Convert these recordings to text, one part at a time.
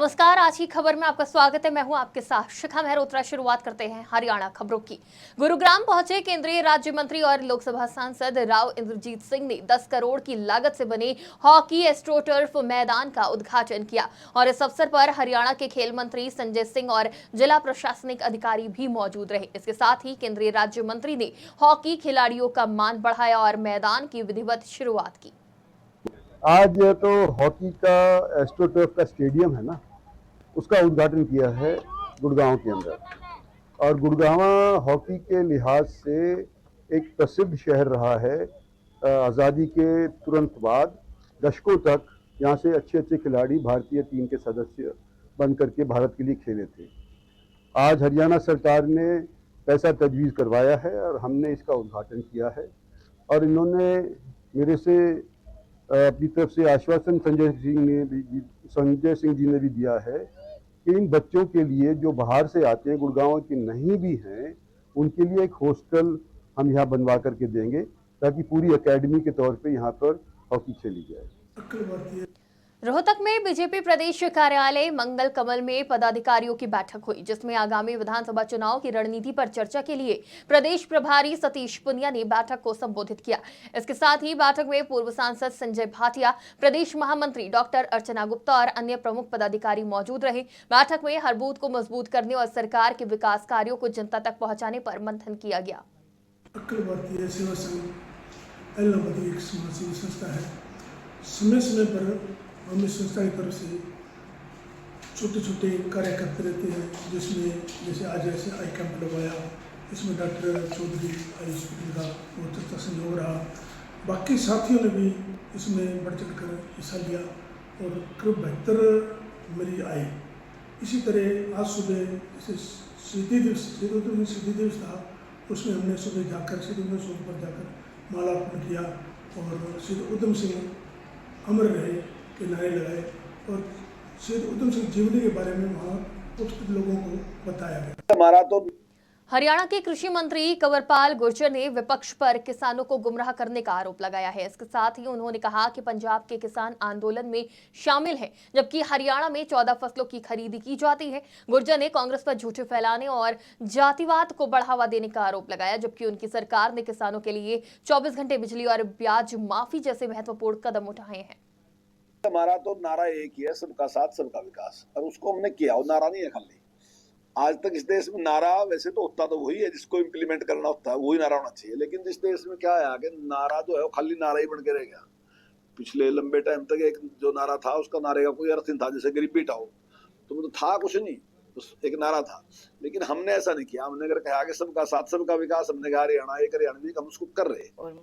नमस्कार, आज की खबर में आपका स्वागत है। मैं हूं आपके साथ शिखा मेहरोत्रा। शुरुआत करते हैं हरियाणा खबरों की। गुरुग्राम पहुंचे केंद्रीय राज्य मंत्री और लोकसभा सांसद राव इंद्रजीत सिंह ने 10 करोड़ की लागत से बने हॉकी एस्ट्रोटर्फ मैदान का उद्घाटन किया और इस अवसर पर हरियाणा के खेल मंत्री संजय सिंह और जिला प्रशासनिक अधिकारी भी मौजूद रहे। इसके साथ ही केंद्रीय राज्य मंत्री ने हॉकी खिलाड़ियों का मान बढ़ाया और मैदान की विधिवत शुरुआत की। आज तो हॉकी का एस्ट्रोटर्फ का स्टेडियम है ना, उसका उद्घाटन किया है गुड़गांव के अंदर। और गुड़गांव हॉकी के लिहाज से एक प्रसिद्ध शहर रहा है। आज़ादी के तुरंत बाद दशकों तक यहाँ से अच्छे अच्छे खिलाड़ी भारतीय टीम के सदस्य बन करके भारत के लिए खेले थे। आज हरियाणा सरकार ने पैसा तजवीज़ करवाया है और हमने इसका उद्घाटन किया है। और इन्होंने मेरे से अपनी तरफ से आश्वासन संजय सिंह जी ने भी दिया है कि इन बच्चों के लिए जो बाहर से आते हैं, गुड़गांव के नहीं भी हैं, उनके लिए एक हॉस्टल हम यहाँ बनवा करके देंगे ताकि पूरी एकेडमी के तौर पे यहाँ पर हॉकी खेली जाए। रोहतक में बीजेपी प्रदेश कार्यालय मंगल कमल में पदाधिकारियों की बैठक हुई, जिसमें आगामी विधानसभा चुनाव की रणनीति पर चर्चा के लिए प्रदेश प्रभारी सतीश पुनिया ने बैठक को संबोधित किया। इसके साथ ही बैठक में पूर्व सांसद संजय भाटिया, प्रदेश महामंत्री डॉक्टर अर्चना गुप्ता और अन्य प्रमुख पदाधिकारी मौजूद रहे। बैठक में हर बूथ को मजबूत करने और सरकार के विकास कार्यों को जनता तक पहुँचाने पर मंथन किया गया। अखिल भारतीय सेवा संघ एक समाजसेवी संस्था है। समय समय पर हम इस संस्था की तरफ से छोटे छोटे कार्य करते रहते हैं, जिसमें जैसे आज ऐसे आई कैंप लगवाया, इसमें डॉक्टर चौधरी आई हॉस्पिटल का बहुत अच्छा सहयोग रहा। बाकी साथियों ने भी इसमें बढ़ चढ़ कर हिस्सा लिया और करीब 72 मरीज आए। इसी तरह आज सुबह जैसे शहीदी दिवस था, उसमें हमने सुबह जाकर शहीद उधम सिंह पर जाकर माला अर्पण किया और शहीद उधम सिंह अमर रहे के नारे लगाए और शहीद उधम सिंह जीवनी के बारे में वहाँ कुछ लोगों को बताया गया। हमारा तो हरियाणा के कृषि मंत्री कंवरपाल गुर्जर ने विपक्ष पर किसानों को गुमराह करने का आरोप लगाया है। इसके साथ ही उन्होंने कहा कि पंजाब के किसान आंदोलन में शामिल हैं, जबकि हरियाणा में 14 फसलों की खरीदी की जाती है। गुर्जर ने कांग्रेस पर झूठे फैलाने और जातिवाद को बढ़ावा देने का आरोप लगाया, जबकि उनकी सरकार ने किसानों के लिए 24 घंटे बिजली और ब्याज माफी जैसे महत्वपूर्ण कदम उठाए हैं। हमारा तो नारा एक ही है, सबका साथ सबका विकास, और उसको हमने किया। और नारा नहीं है खाली। आज तक इस देश में नारा वैसे तो होता तो वही है, जिसको इम्प्लीमेंट करना होता है वही नारा होना चाहिए। लेकिन जिस देश में क्या है आगे नारा जो है वो खाली नारा ही बन के रह गया। पिछले लंबे टाइम तक एक जो नारा था उसका नारे का कोई अर्थ नहीं था, जैसे गरीबी हटाओ, तो था कुछ नहीं, बस एक नारा था। लेकिन हमने ऐसा नहीं किया। हमने अगर कहा कि सबका साथ सबका विकास, हमने कहा हरियाणा एक हरियाणवी, हम उसको कर रहे।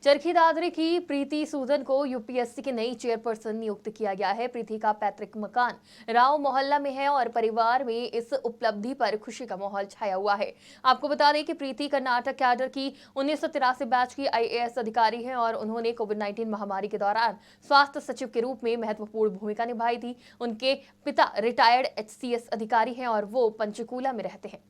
चरखी दादरी की प्रीति सूदन को यूपीएससी की नई चेयरपर्सन नियुक्त किया गया है। प्रीति का पैतृक मकान राव मोहल्ला में है और परिवार में इस उपलब्धि पर खुशी का माहौल छाया हुआ है। आपको बता दें कि प्रीति कर्नाटक कैडर की 1983 बैच की आईएएस अधिकारी है और उन्होंने कोविड-19 महामारी के दौरान स्वास्थ्य सचिव के रूप में महत्वपूर्ण भूमिका निभाई थी। उनके पिता रिटायर्ड एचसीएस अधिकारी हैं और वो पंचकूला में रहते हैं।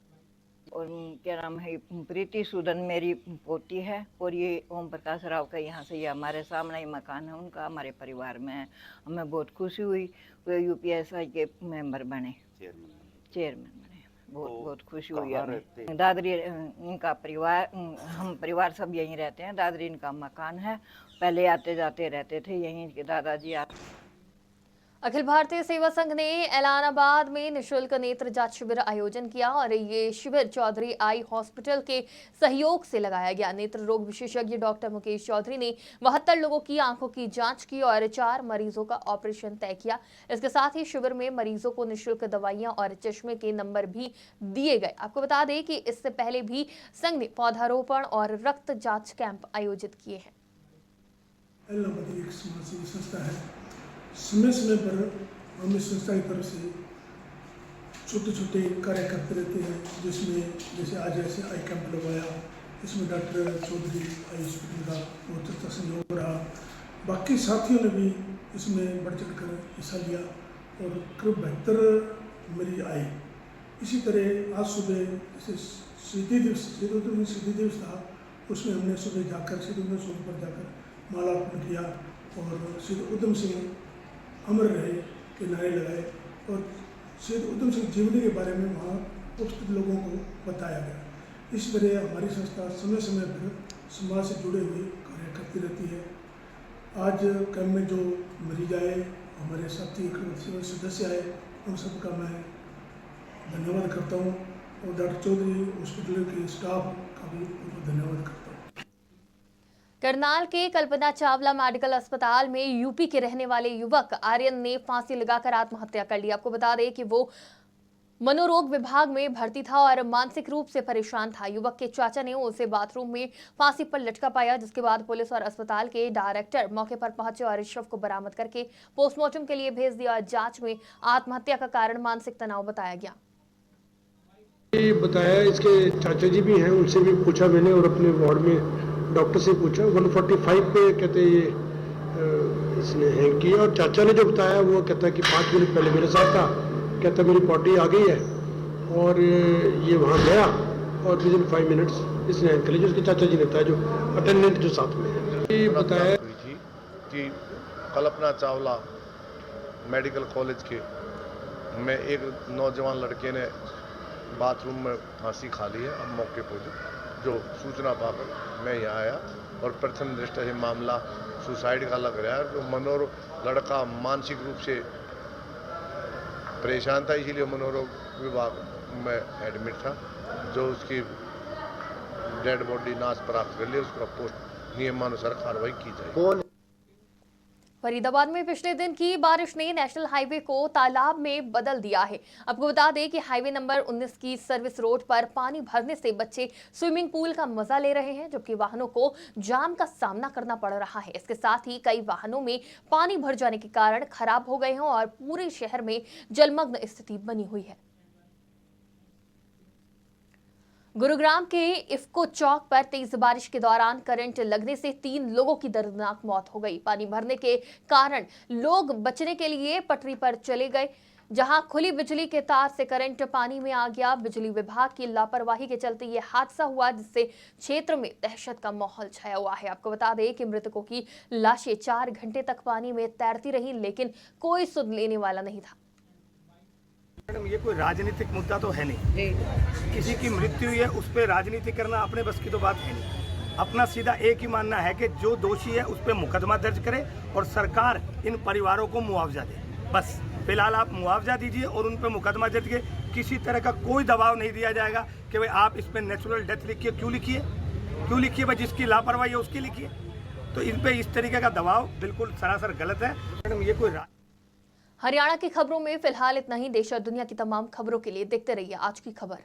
और क्या नाम है, प्रीति सूदन मेरी पोती है और ये ओम प्रकाश राव का यहाँ से ये हमारे सामने ही मकान है उनका, हमारे परिवार में है। हमें बहुत खुशी हुई, वो यूपीएससी के मेंबर बने, चेयरमैन बने, बहुत खुशी हुई हमें। दादरी इनका परिवार, हम परिवार सब यहीं रहते हैं। दादरी इनका मकान है, पहले आते जाते रहते थे यहीं के दादाजी। अखिल भारतीय सेवा संघ ने ऐलानाबाद में निःशुल्क नेत्र जांच शिविर आयोजन किया और ये शिविर चौधरी आई हॉस्पिटल के सहयोग से लगाया गया। नेत्र रोग विशेषज्ञ डॉक्टर मुकेश चौधरी ने 72 लोगों की आंखों की जांच की और 4 मरीजों का ऑपरेशन तय किया। इसके साथ ही शिविर में मरीजों को निःशुल्क दवाइयां और चश्मे के नंबर भी दिए गए। आपको बता दें कि इससे पहले भी संघ ने पौधारोपण और रक्त जांच कैंप आयोजित किए हैं। समय समय पर हम इस संस्था की तरफ से छोटे छोटे कार्य करते रहते हैं, जिसमें जैसे आज ऐसे आई कैंप लगवाया, इसमें डॉक्टर चौधरी आई हॉस्पिटल का बहुत अच्छा सहयोग रहा। बाकी साथियों ने भी इसमें बढ़ चढ़ कर हिस्सा लिया और करीब 72 मरीज आए। इसी तरह आज सुबह जैसे शहीदी दिवस था, उसमें हमने सुबह जाकर शहीद उधम सिंह पर जाकर माला अर्पण किया और शहीद उधम सिंह अमर रहे के नारे लगाए और शहीद उधम सिंह जीवनी के बारे में वहाँ उपस्थित लोगों को बताया गया। इस तरह हमारी संस्था समय समय पर समाज से जुड़े हुए कार्य करती रहती है। आज कैंप में जो मरीज आए, हमारे साथी सदस्य आए, उन सबका मैं धन्यवाद करता हूँ और डॉक्टर चौधरी हॉस्पिटल के स्टाफ का भी धन्यवाद करता हूँ। करनाल के कल्पना चावला मेडिकल अस्पताल में यूपी के रहने वाले युवक आर्यन ने फांसी लगाकर आत्महत्या कर ली। आपको बता दें कि वो मनोरोग विभाग में भर्ती था और मानसिक रूप से परेशान था। युवक के चाचा ने उसे बाथरूम में फांसी पर लटका पाया, जिसके बाद पुलिस और अस्पताल के डायरेक्टर मौके पर पहुंचे और शव को बरामद करके पोस्टमार्टम के लिए भेज दिया। जांच में आत्महत्या का कारण मानसिक तनाव बताया गया। बताया इसके चाचा जी भी हैं, उनसे भी पूछा मैंने और अपने वार्ड में डॉक्टर से पूछा। 145 पे कहते ये इसने हैंग किया और चाचा ने जो बताया वो कहता है कि 5 मिनट पहले मेरे साथ था, कहता मेरी पॉटी आ गई है और ये वहाँ गया और विद इन 5 मिनट्स इसने हैंग कर लिया। उसके चाचा जी ने बताया जो अटेंडेंट जो साथ में है। ये बताया कि कल्पना चावला मेडिकल कॉलेज के में एक नौजवान लड़के ने बाथरूम में फांसी खा ली है। अब मौके पर जो सूचना पाकर मैं यहाँ आया और प्रथम दृष्टया से मामला सुसाइड का लग रहा है। तो मनोरोग लड़का मानसिक रूप से परेशान था, इसीलिए मनोरोग विभाग में एडमिट था। जो उसकी डेड बॉडी नाश प्राप्त कर ली, उसका पोस्ट नियमानुसार कार्रवाई की जाएगी। फरीदाबाद में पिछले दिन की बारिश ने नेशनल हाईवे को तालाब में बदल दिया है। आपको बता दें कि हाईवे नंबर 19 की सर्विस रोड पर पानी भरने से बच्चे स्विमिंग पूल का मजा ले रहे हैं, जबकि वाहनों को जाम का सामना करना पड़ रहा है। इसके साथ ही कई वाहनों में पानी भर जाने के कारण खराब हो गए हैं और पूरे शहर में जलमग्न स्थिति बनी हुई है। गुरुग्राम के इफ्को चौक पर तेज बारिश के दौरान करंट लगने से 3 लोगों की दर्दनाक मौत हो गई। पानी भरने के कारण लोग बचने के लिए पटरी पर चले गए, जहां खुली बिजली के तार से करंट पानी में आ गया। बिजली विभाग की लापरवाही के चलते ये हादसा हुआ, जिससे क्षेत्र में दहशत का माहौल छाया हुआ है। आपको बता दें कि मृतकों की लाशें 4 घंटे तक पानी में तैरती रही, लेकिन कोई सुध लेने वाला नहीं था। मैडम, ये कोई राजनीतिक मुद्दा तो है नहीं। किसी की मृत्यु हुई है उस पर राजनीति करना अपने बस की तो बात है नहीं। अपना सीधा एक ही मानना है कि जो दोषी है उस पर मुकदमा दर्ज करे और सरकार इन परिवारों को मुआवजा दे। बस फिलहाल आप मुआवजा दीजिए और उन पर मुकदमा दर्ज के किसी तरह का कोई दबाव नहीं दिया जाएगा कि भाई आप इस पर नेचुरल डेथ लिखिए। क्यों लिखिए भाई, जिसकी लापरवाही है उसकी लिखिए। तो इन पर इस तरीके का दबाव बिल्कुल सरासर गलत है। मैडम, ये कोई हरियाणा की खबरों में फिलहाल इतना ही। देश और दुनिया की तमाम खबरों के लिए देखते रहिए आज की खबर।